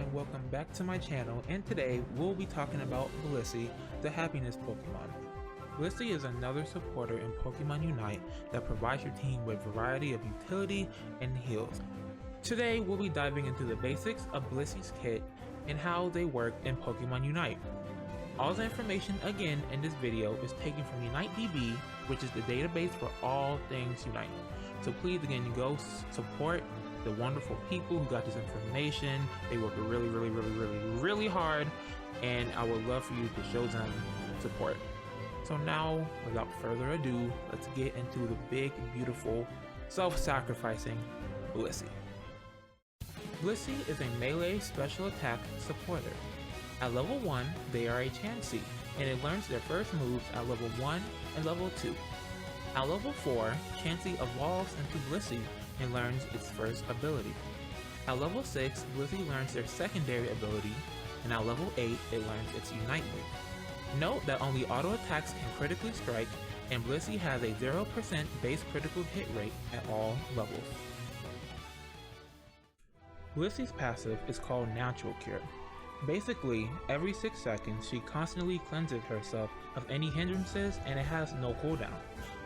and welcome back to my channel, and today we'll be talking about Blissey, the happiness Pokemon. Blissey is another supporter in Pokémon Unite that provides your team with a variety of utility and heals. Today we'll be diving into the basics of Blissey's kit and how they work in Pokémon Unite. All the information again in this video is taken from UniteDB, which is the database for all things Unite. So please again go support the wonderful people who got this information. They work really hard, and I would love for you to show them support. So now, without further ado, let's get into the big, beautiful, self-sacrificing Blissey. Blissey is a melee special attack supporter. At level 1, they are a Chansey, and it learns their first moves at level 1 and level 2. At level 4, Chansey evolves into Blissey and learns its first ability. At level 6, Blissey learns their secondary ability, and at level 8, it learns its Unite move. Note that only auto attacks can critically strike, and Blissey has a 0% base critical hit rate at all levels. Blissey's passive is called Natural Cure. Basically, every 6 seconds she constantly cleanses herself of any hindrances, and it has no cooldown,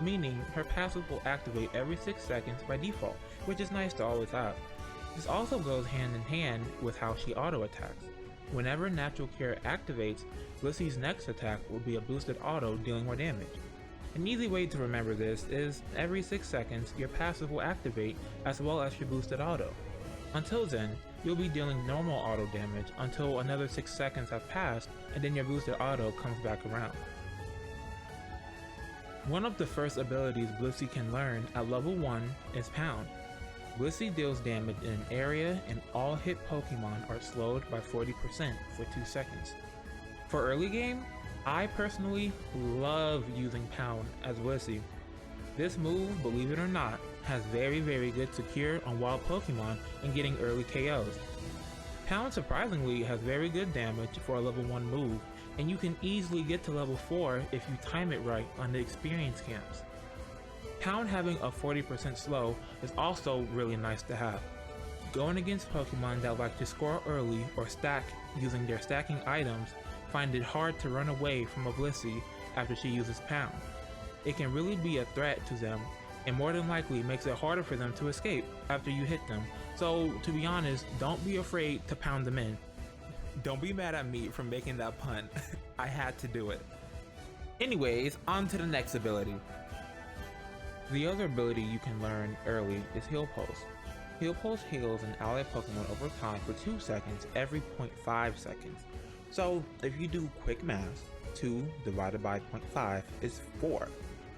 meaning her passive will activate every 6 seconds by default, which is nice to always have. This also goes hand in hand with how she auto attacks. Whenever Natural Cure activates, Blissey's next attack will be a boosted auto dealing more damage. An easy way to remember this is every 6 seconds your passive will activate as well as your boosted auto. Until then, you'll be dealing normal auto damage until another 6 seconds have passed, and then your boosted auto comes back around. One of the first abilities Blissey can learn at level 1 is Pound. Blissey deals damage in an area, and all hit Pokemon are slowed by 40% for 2 seconds. For early game, I personally love using Pound as Blissey. This move, believe it or not, has very good secure on wild Pokemon and getting early KOs. Pound surprisingly has very good damage for a level 1 move, and you can easily get to level 4 if you time it right on the experience camps. Pound having a 40% slow is also really nice to have. Going against Pokemon that like to score early or stack using their stacking items find it hard to run away from a Blissey after she uses Pound. It can really be a threat to them, and more than likely makes it harder for them to escape after you hit them. So to be honest, don't be afraid to pound them in. Don't be mad at me for making that pun. I had to do it. Anyways, on to the next ability. The other ability you can learn early is Heal Pulse. Heal Pulse heals an allied Pokemon over time for 2 seconds every 0.5 seconds. So if you do quick math, 2 divided by 0.5 is 4.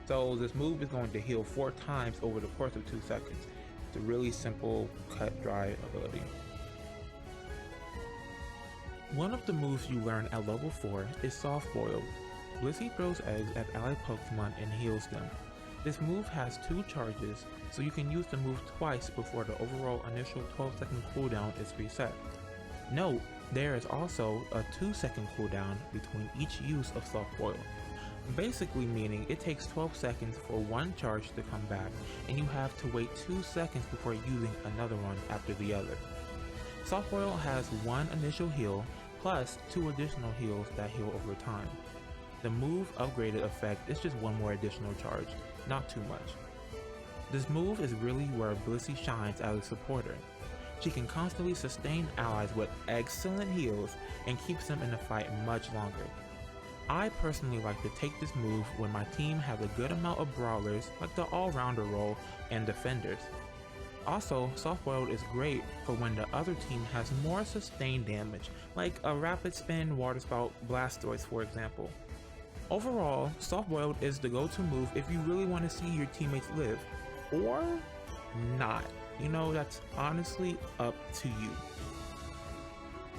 So this move is going to heal 4 times over the course of 2 seconds. It's a really simple, cut-dry ability. One of the moves you learn at level 4 is Soft Boiled. Blissey throws eggs at allied Pokemon and heals them. This move has 2 charges, so you can use the move twice before the overall initial 12-second cooldown is reset. Note, there is also a 2-second cooldown between each use of Soft Boiled. Basically meaning it takes 12 seconds for one charge to come back, and you have to wait 2 seconds before using another one after the other. Soft Boil has 1 initial heal, plus 2 additional heals that heal over time. The move upgraded effect is just 1 more additional charge, not too much. This move is really where Blissey shines as a supporter. She can constantly sustain allies with excellent heals and keeps them in the fight much longer. I personally like to take this move when my team has a good amount of brawlers like the all-rounder role and defenders. Also, Soft Boiled is great for when the other team has more sustained damage, like a Rapid Spin, Water Spout, Blastoise for example. Overall, Soft Boiled is the go-to move if you really want to see your teammates live, or not. You know, that's honestly up to you.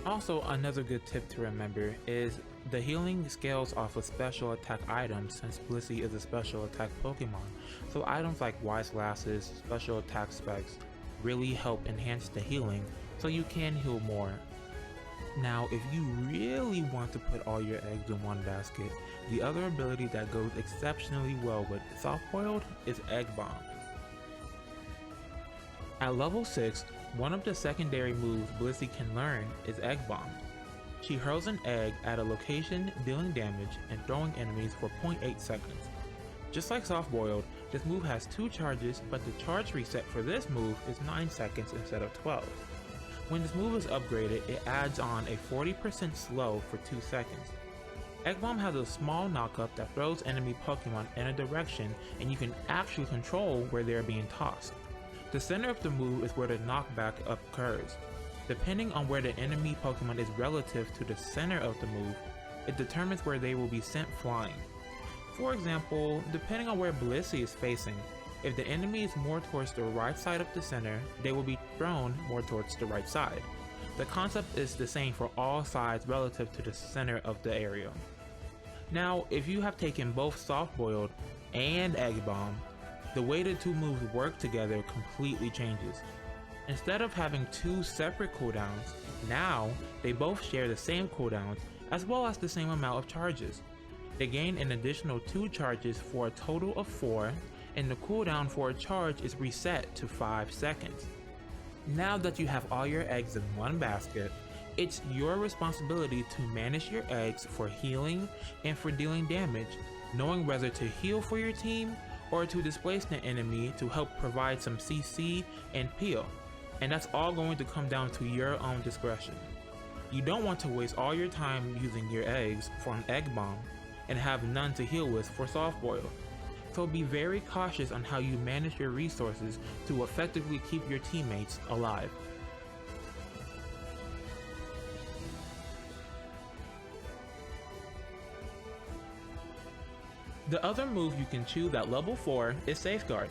Also, another good tip to remember is the healing scales off of special attack items since Blissey is a special attack Pokemon, so items like Wise Glasses, special attack specs really help enhance the healing so you can heal more. Now, if you really want to put all your eggs in one basket, the other ability that goes exceptionally well with Soft Boiled is Egg Bomb. At level 6, One of the secondary moves Blissey can learn is Egg Bomb. She hurls an egg at a location, dealing damage and throwing enemies for 0.8 seconds. Just like Soft Boiled, this move has 2 charges, but the charge reset for this move is 9 seconds instead of 12. When this move is upgraded, it adds on a 40% slow for 2 seconds. Egg Bomb has a small knockup that throws enemy Pokemon in a direction, and you can actually control where they are being tossed. The center of the move is where the knockback occurs. Depending on where the enemy Pokemon is relative to the center of the move, it determines where they will be sent flying. For example, depending on where Blissey is facing, if the enemy is more towards the right side of the center, they will be thrown more towards the right side. The concept is the same for all sides relative to the center of the area. Now, if you have taken both Soft Boiled and Egg Bomb, the way the 2 moves work together completely changes. Instead of having 2 separate cooldowns, now they both share the same cooldowns as well as the same amount of charges. They gain an additional 2 charges for a total of 4, and the cooldown for a charge is reset to 5 seconds. Now that you have all your eggs in one basket, it's your responsibility to manage your eggs for healing and for dealing damage, knowing whether to heal for your team or to displace the enemy to help provide some CC and peel, and that's all going to come down to your own discretion. You don't want to waste all your time using your eggs for an Egg Bomb and have none to heal with for Soft Boiled. So be very cautious on how you manage your resources to effectively keep your teammates alive. The other move you can choose at level 4 is Safeguard.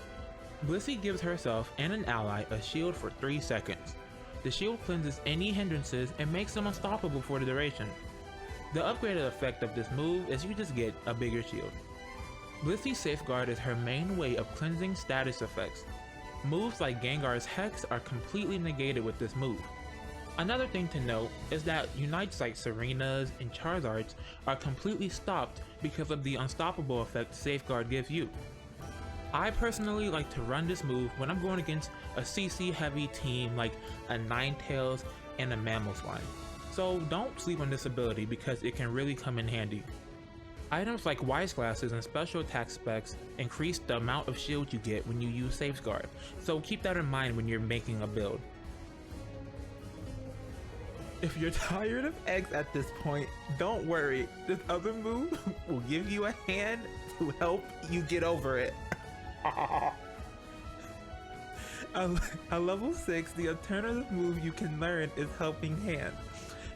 Blissey gives herself and an ally a shield for 3 seconds. The shield cleanses any hindrances and makes them unstoppable for the duration. The upgraded effect of this move is you just get a bigger shield. Blissey's Safeguard is her main way of cleansing status effects. Moves like Gengar's Hex are completely negated with this move. Another thing to note is that Unites like Serena's and Charizard's are completely stopped because of the unstoppable effect Safeguard gives you. I personally like to run this move when I'm going against a CC heavy team like a Ninetales and a Mamoswine, so don't sleep on this ability because it can really come in handy. Items like Wise Glasses and special attack specs increase the amount of shield you get when you use Safeguard, so keep that in mind when you're making a build. If you're tired of eggs at this point, don't worry, this other move will give you a hand to help you get over it. At level 6, the alternative move you can learn is Helping Hand.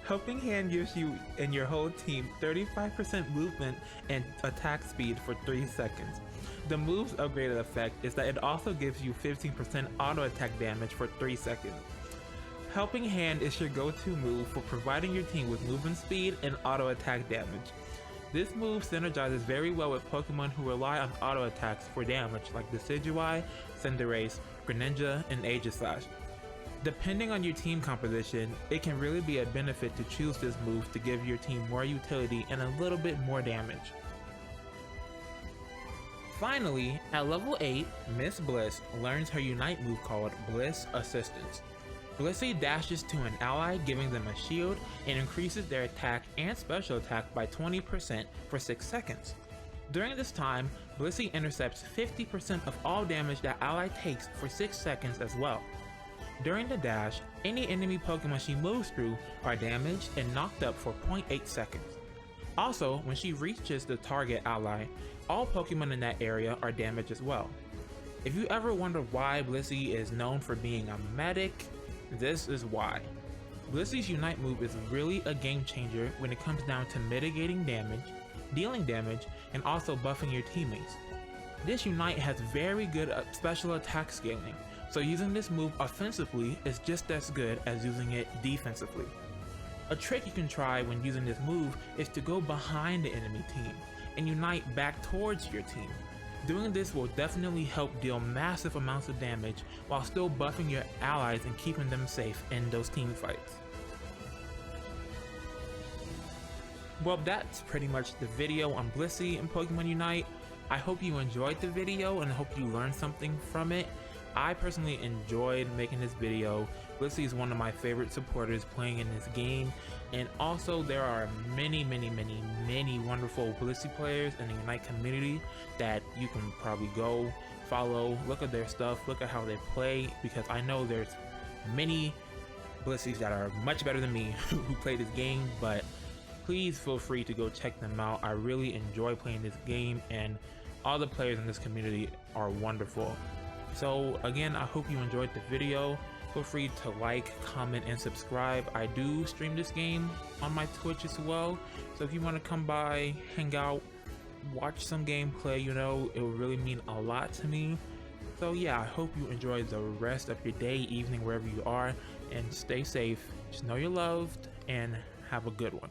Helping Hand gives you and your whole team 35% movement and attack speed for 3 seconds. The move's upgraded effect is that it also gives you 15% auto attack damage for 3 seconds. Helping Hand is your go-to move for providing your team with movement speed and auto attack damage. This move synergizes very well with Pokemon who rely on auto attacks for damage like Decidueye, Cinderace, Greninja, and Aegislash. Depending on your team composition, it can really be a benefit to choose this move to give your team more utility and a little bit more damage. Finally, at level 8, Miss Bliss learns her Unite move called Bliss Assistance. Blissey dashes to an ally, giving them a shield, and increases their attack and special attack by 20% for 6 seconds. During this time, Blissey intercepts 50% of all damage that ally takes for 6 seconds as well. During the dash, any enemy Pokemon she moves through are damaged and knocked up for 0.8 seconds. Also, when she reaches the target ally, all Pokemon in that area are damaged as well. If you ever wonder why Blissey is known for being a medic, this is why. Blissey's Unite move is really a game changer when it comes down to mitigating damage, dealing damage, and also buffing your teammates. This Unite has very good special attack scaling, so using this move offensively is just as good as using it defensively. A trick you can try when using this move is to go behind the enemy team and Unite back towards your team. Doing this will definitely help deal massive amounts of damage while still buffing your allies and keeping them safe in those team fights. Well, that's pretty much the video on Blissey and Pokemon Unite. I hope you enjoyed the video and I hope you learned something from it. I personally enjoyed making this video. Blissey is one of my favorite supporters playing in this game, and also there are many wonderful Blissey players in the Unite community that you can probably go follow, look at their stuff, look at how they play, because I know there's many Blisseys that are much better than me who play this game, but please feel free to go check them out. I really enjoy playing this game, and all the players in this community are wonderful. So again, I hope you enjoyed the video. Feel free to like, comment, and subscribe. I do stream this game on my Twitch as well, so if you want to come by, hang out, watch some gameplay, you know, it would really mean a lot to me. So yeah, I hope you enjoy the rest of your day, evening, wherever you are, and stay safe. Just know you're loved, and have a good one.